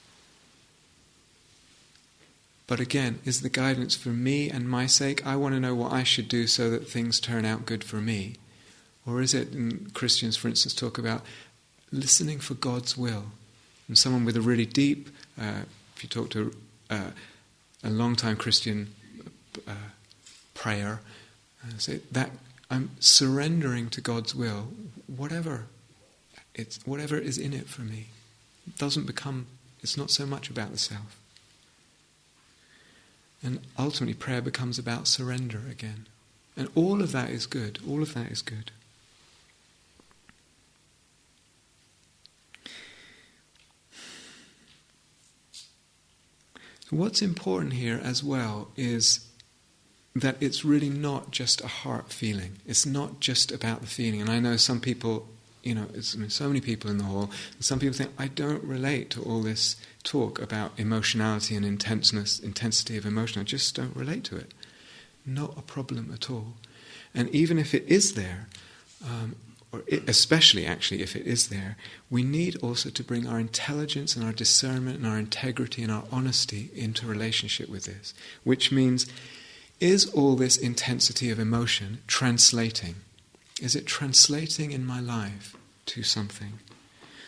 But again, is the guidance for me and my sake? I want to know what I should do so that things turn out good for me. Or is it, and Christians for instance talk about listening for God's will. And someone with a really deep, if you talk to a long-time Christian prayer, say that I'm surrendering to God's will, whatever is in it for me. It's not so much about the self. And ultimately prayer becomes about surrender again. And all of that is good. All of that is good. So what's important here as well is that it's really not just a heart feeling. It's not just about the feeling. And I know some people, so many people in the hall, and some people think, I don't relate to all this talk about emotionality and intensity of emotion. I just don't relate to it. Not a problem at all. And even if it is there, especially actually if it is there, we need also to bring our intelligence and our discernment and our integrity and our honesty into relationship with this. Which means, is all this intensity of emotion translating? Is it translating in my life to something?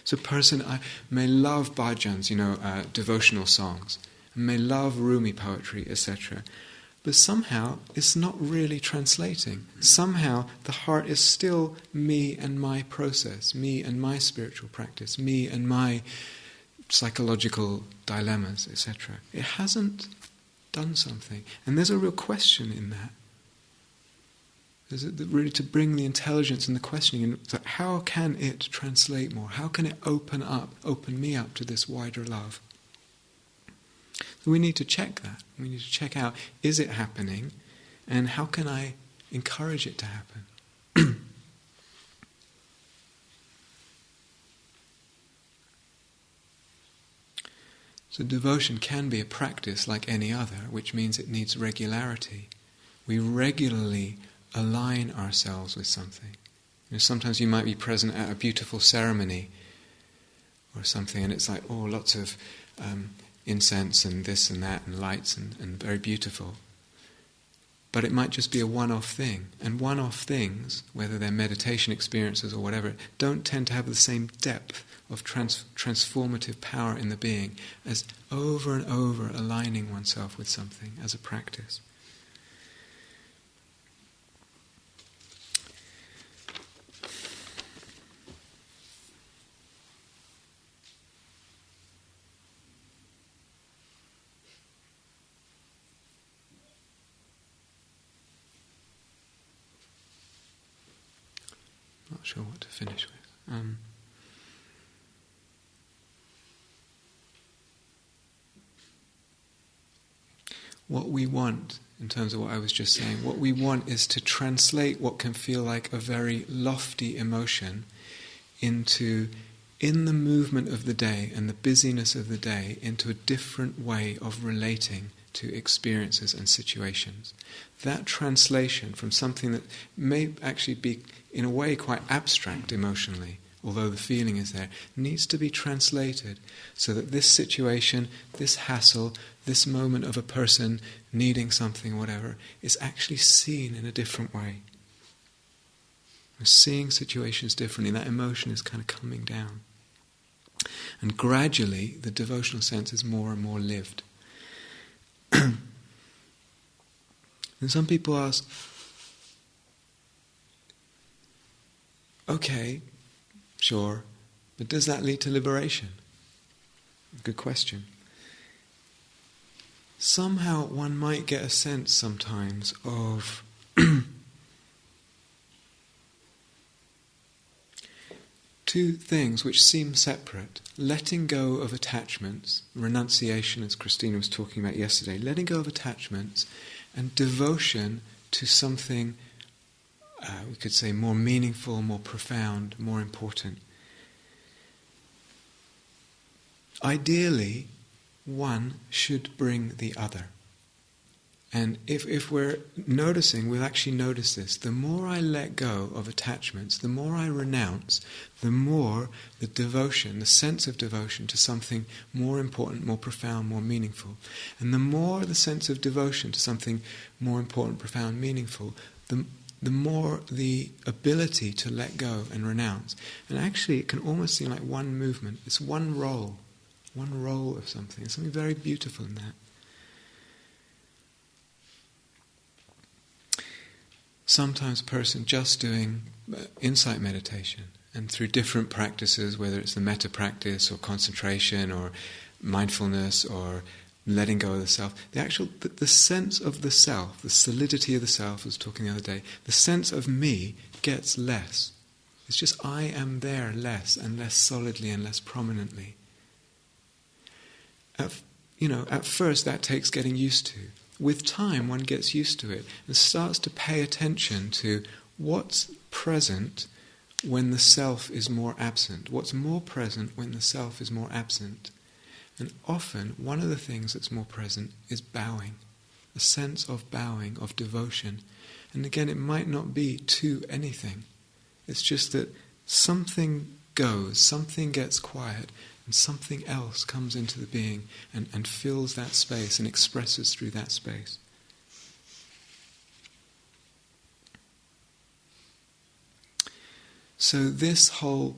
So a person may love bhajans, devotional songs, may love Rumi poetry, etc. But somehow it's not really translating. Somehow the heart is still me and my process, me and my spiritual practice, me and my psychological dilemmas, etc. It hasn't done something. And there's a real question in that. Is it really to bring the intelligence and the questioning in? So how can it translate more? How can it open me up to this wider love? So we need to check that. We need to check out, is it happening? And how can I encourage it to happen? So devotion can be a practice like any other, which means it needs regularity. We regularly align ourselves with something. Sometimes you might be present at a beautiful ceremony or something, and it's like, lots of incense and this and that and lights and very beautiful. But it might just be a one-off thing. And one-off things, whether they're meditation experiences or whatever, don't tend to have the same depth of transformative power in the being as over and over aligning oneself with something as a practice. Not sure what to finish with. What we want, in terms of what I was just saying, what we want is to translate what can feel like a very lofty emotion into, in the movement of the day and the busyness of the day, into a different way of relating to experiences and situations. That translation from something that may actually be, in a way, quite abstract emotionally, although the feeling is there, needs to be translated so that this situation, this hassle, this moment of a person needing something or whatever, is actually seen in a different way. We're seeing situations differently. That emotion is kind of coming down. And gradually, the devotional sense is more and more lived. And some people ask, okay, sure, but does that lead to liberation? Good question. Somehow one might get a sense sometimes of two things which seem separate, letting go of attachments, renunciation as Christina was talking about yesterday, letting go of attachments and devotion to something, we could say, more meaningful, more profound, more important. Ideally, one should bring the other. And if we're noticing, we'll actually notice this. The more I let go of attachments, the more I renounce, the more the devotion, the sense of devotion to something more important, more profound, more meaningful. And the more the sense of devotion to something more important, profound, meaningful, the more the ability to let go and renounce. And actually it can almost seem like one movement. It's one roll of something. There's something very beautiful in that. Sometimes a person just doing insight meditation, and through different practices, whether it's the metta practice or concentration or mindfulness or letting go of the self, the sense of the self, the solidity of the self, I was talking the other day, the sense of me gets less. It's just I am there less and less solidly and less prominently. At first that takes getting used to. With time, one gets used to it and starts to pay attention to what's present when the self is more absent. What's more present when the self is more absent. And often, one of the things that's more present is bowing. A sense of bowing, of devotion. And again, it might not be to anything. It's just that something goes, something gets quiet, and something else comes into the being and fills that space and expresses through that space. So this whole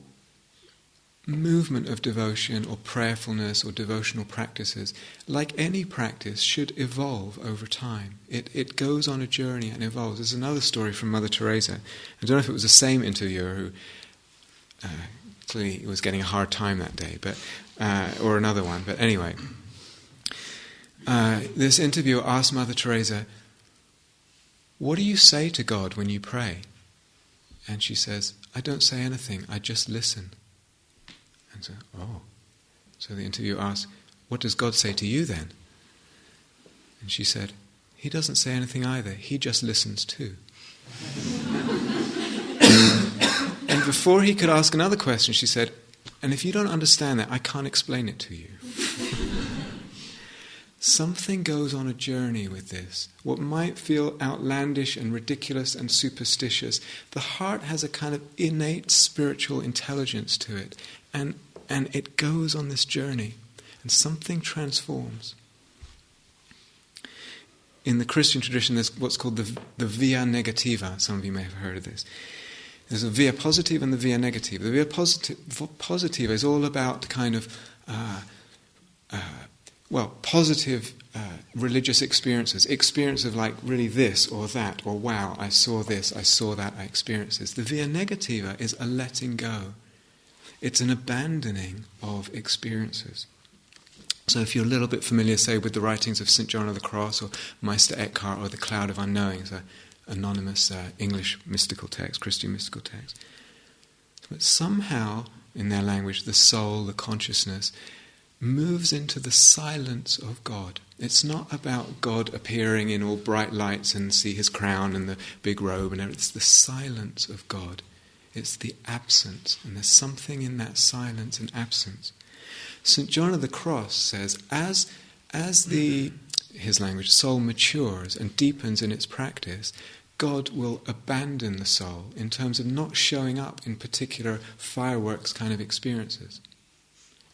movement of devotion or prayerfulness or devotional practices, like any practice, should evolve over time. It goes on a journey and evolves. There's another story from Mother Teresa. I don't know if it was the same interviewer who clearly was getting a hard time that day, but or another one. But anyway, this interviewer asked Mother Teresa, "What do you say to God when you pray?" And she says, "I don't say anything, I just listen." And so, So the interviewer asked, "What does God say to you then?" And she said, "He doesn't say anything either, he just listens too." And before he could ask another question, she said, "And if you don't understand that, I can't explain it to you." Something goes on a journey with this. What might feel outlandish and ridiculous and superstitious, the heart has a kind of innate spiritual intelligence to it, and it goes on this journey, and something transforms. In the Christian tradition, there's what's called the via negativa. Some of you may have heard of this. There's a via positive and the via negative. The via positive is all about kind of positive religious experiences of like really this or that, or wow, I saw this, I saw that, I experienced this. The via negativa is a letting go. It's an abandoning of experiences. So if you're a little bit familiar, say, with the writings of St. John of the Cross or Meister Eckhart or The Cloud of Unknowing, it's an anonymous English mystical text, Christian mystical text. But somehow, in their language, the soul, the consciousness, moves into the silence of God. It's not about God appearing in all bright lights and see his crown and the big robe and everything. It's the silence of God. It's the absence, and there's something in that silence and absence. St. John of the Cross says, as his language, soul matures and deepens in its practice, God will abandon the soul in terms of not showing up in particular fireworks kind of experiences.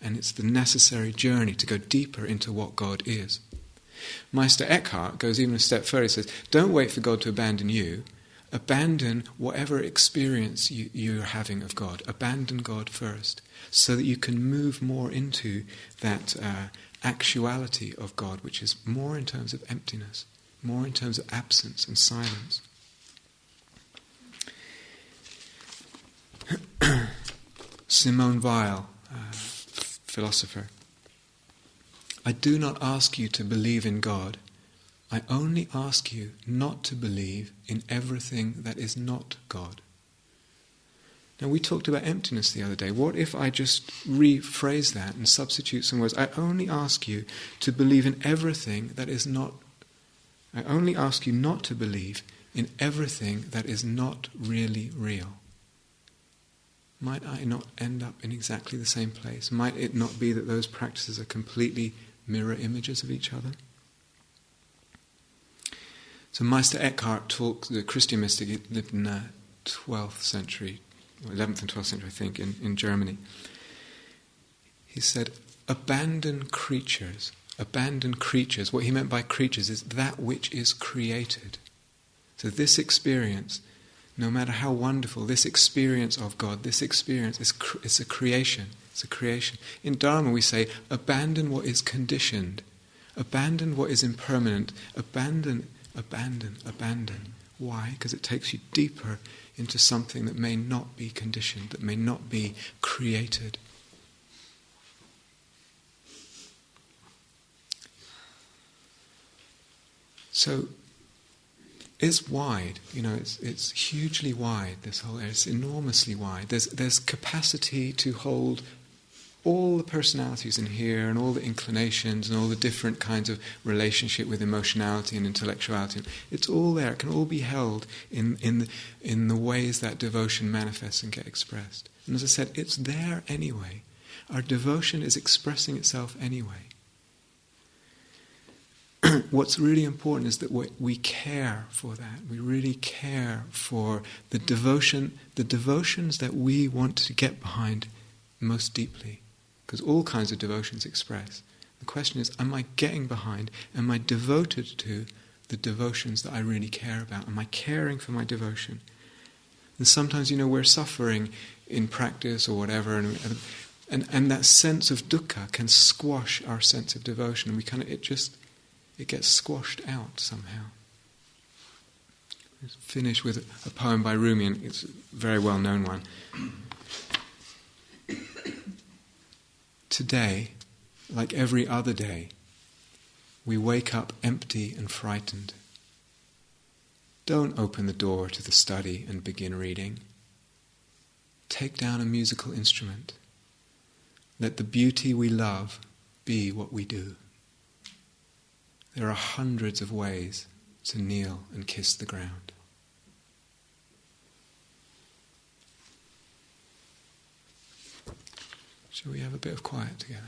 And it's the necessary journey to go deeper into what God is. Meister Eckhart goes even a step further. He says, don't wait for God to abandon you. Abandon whatever experience you're having of God. Abandon God first, so that you can move more into that actuality of God, which is more in terms of emptiness, more in terms of absence and silence. Simone Weil, philosopher. I do not ask you to believe in God. I only ask you not to believe in everything that is not God. And we talked about emptiness the other day. What if I just rephrase that and substitute some words? I only ask you to believe in everything that is not... I only ask you not to believe in everything that is not really real. Might I not end up in exactly the same place? Might it not be that those practices are completely mirror images of each other? So Meister Eckhart taught, the Christian mystic, he lived in the 12th century, 11th and 12th century, I think, in Germany. He said, abandon creatures. Abandon creatures. What he meant by creatures is that which is created. So this experience, no matter how wonderful, this experience of God, this experience is a creation. It's a creation. In Dharma we say, abandon what is conditioned. Abandon what is impermanent. Abandon. Why? Because it takes you deeper into something that may not be conditioned, that may not be created. So it's wide, it's hugely wide, this whole area, it's enormously wide. There's capacity to hold all the personalities in here and all the inclinations and all the different kinds of relationship with emotionality and intellectuality. It's all there. It can all be held in the ways that devotion manifests and get expressed. And as I said, it's there anyway. Our devotion is expressing itself anyway. What's really important is that we care for that. We really care for the devotions that we want to get behind most deeply. Because all kinds of devotions express. The question is, am I getting behind, am I devoted to the devotions that I really care about? Am I caring for my devotion? And sometimes, we're suffering in practice or whatever, and that sense of dukkha can squash our sense of devotion, and it gets squashed out somehow. Let's finish with a poem by Rumi, and it's a very well-known one. Today, like every other day, we wake up empty and frightened. Don't open the door to the study and begin reading. Take down a musical instrument. Let the beauty we love be what we do. There are hundreds of ways to kneel and kiss the ground. Shall we have a bit of quiet together?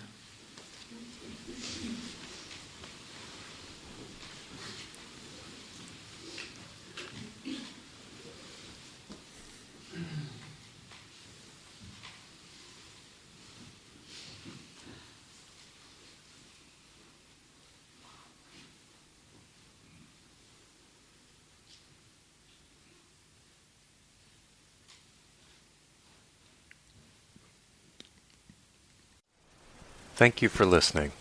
Thank you for listening.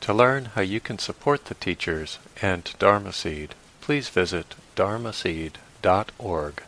To learn how you can support the teachers and Dharma Seed, please visit dharmaseed.org.